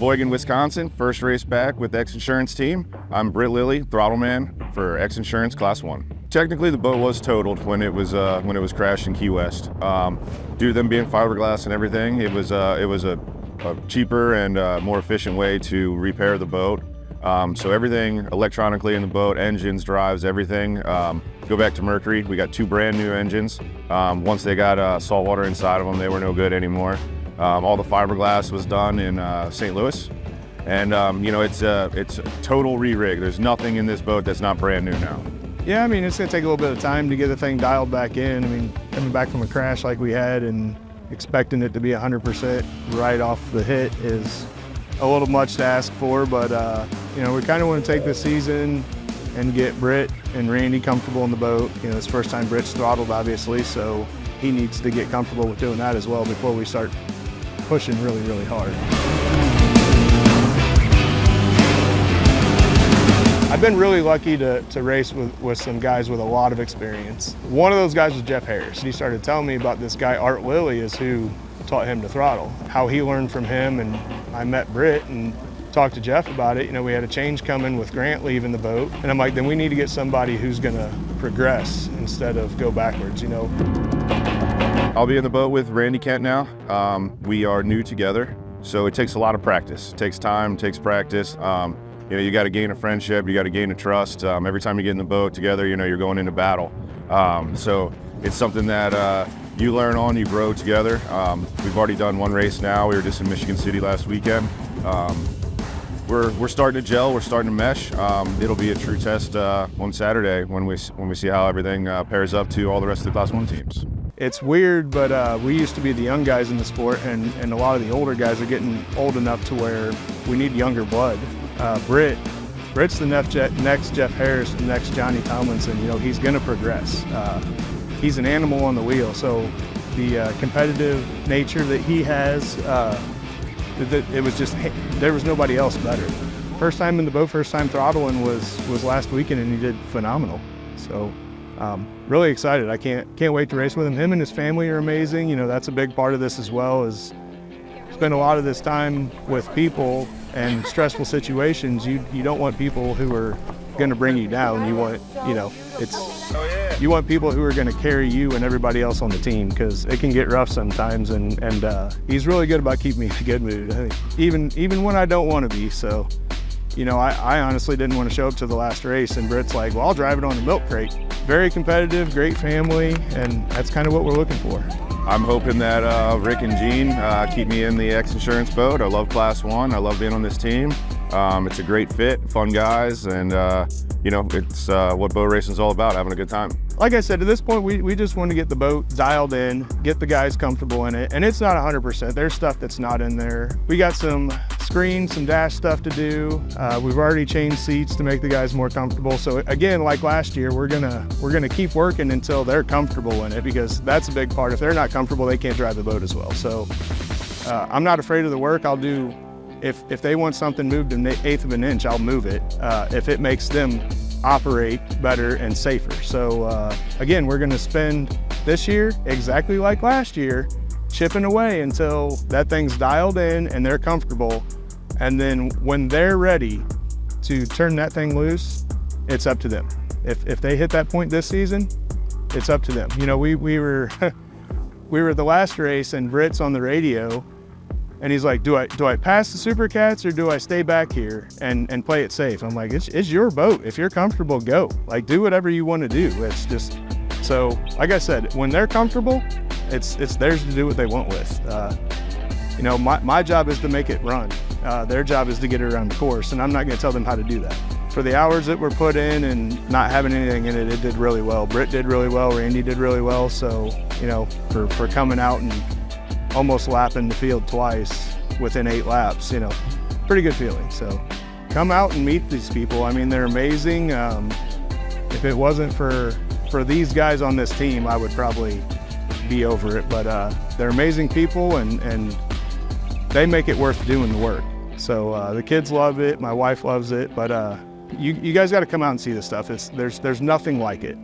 Sheboygan, Wisconsin, first race back with XInsurance team. I'm Brit Lilly, Throttleman for XInsurance Class 1. Technically, the boat was totaled when it was crashed in Key West. Due to them being fiberglass and everything, it was a cheaper and more efficient way to repair the boat. So everything electronically in the boat, engines, drives, everything, go back to Mercury. We got 2 brand new engines. Once they got salt water inside of them, they were no good anymore. All the fiberglass was done in St. Louis. And you know, it's a total re-rig. There's nothing in this boat that's not brand new now. Yeah, I mean, it's gonna take a little bit of time to get the thing dialed back in. I mean, coming back from a crash like we had and expecting it to be 100% right off the hit is a little much to ask for, but you know, we kind of want to take this season and get Brit and Randy comfortable in the boat. You know, it's the first time Brit's throttled, obviously, so he needs to get comfortable with doing that as well before we start pushing really, really hard. I've been really lucky to race with some guys with a lot of experience. One of those guys was Jeff Harris. He started telling me about this guy, Art Lilly, is who taught him to throttle, how he learned from him, and I met Brit and talked to Jeff about it. You know, we had a change coming with Grant leaving the boat, and I'm like, then we need to get somebody who's gonna progress instead of go backwards, you know. I'll be in the boat with Randy Kent now. We are new together, so it takes a lot of practice. It takes time, it takes practice. You know, you got to gain a friendship, you got to gain a trust. Every time you get in the boat together, you know, you're going into battle. So it's something that you learn on, you grow together. We've already done one race now. We were just in Michigan City last weekend. We're starting to gel, we're starting to mesh. It'll be a true test on Saturday when we see how everything pairs up to all the rest of the Class 1 teams. It's weird, but we used to be the young guys in the sport, and a lot of the older guys are getting old enough to where we need younger blood. Brit's the next Jeff Harris, the next Johnny Tomlinson. You know, he's going to progress. He's an animal on the wheel, so the competitive nature that he has, it was just, there was nobody else better. First time in the boat, first time throttling was last weekend, and he did phenomenal. So really excited. I can't wait to race with him. Him and his family are amazing. You know, that's a big part of this as well, is spend a lot of this time with people and stressful situations. You don't want people who are going to bring you down. You want, you know, you want people who are going to carry you and everybody else on the team, because it can get rough sometimes, and he's really good about keeping me in a good mood, even when I don't want to be. So, you know, I honestly didn't want to show up to the last race, and Brit's like, well, I'll drive it on the milk crate. Very competitive, great family, and that's kind of what we're looking for. I'm hoping that Rick and Gene keep me in the XInsurance boat. I love Class 1. I love being on this team. It's a great fit, fun guys, and you know, it's what boat racing is all about, having a good time. Like I said, at this point, we just want to get the boat dialed in, get the guys comfortable in it, and it's not 100%. There's stuff that's not in there. We got some screens, some dash stuff to do. We've already changed seats to make the guys more comfortable. So again, like last year, we're gonna keep working until they're comfortable in it, because that's a big part. If they're not comfortable, they can't drive the boat as well. So I'm not afraid of the work. I'll do, if they want something moved an eighth of an inch, I'll move it if it makes them operate better and safer. So again, we're gonna spend this year exactly like last year, chipping away until that thing's dialed in and they're comfortable. And then when they're ready to turn that thing loose, it's up to them. If they hit that point this season, it's up to them. You know, we were we were at the last race, and Brit's on the radio, and he's like, do I pass the Super Cats, or do I stay back here and play it safe? I'm like, it's your boat. If you're comfortable, go. Like, do whatever you want to do. It's just, so like I said, when they're comfortable, it's theirs to do what they want with. You know, my job is to make it run. Their job is to get it around the course, and I'm not going to tell them how to do that. For the hours that were put in and not having anything in it, it did really well. Brit did really well, Randy did really well. So, you know, for coming out and almost lapping the field twice within 8 laps, you know, pretty good feeling. So come out and meet these people. I mean, they're amazing. If it wasn't for these guys on this team, I would probably be over it. But they're amazing people, and they make it worth doing the work. So the kids love it, my wife loves it, but you guys got to come out and see this stuff. There's nothing like it.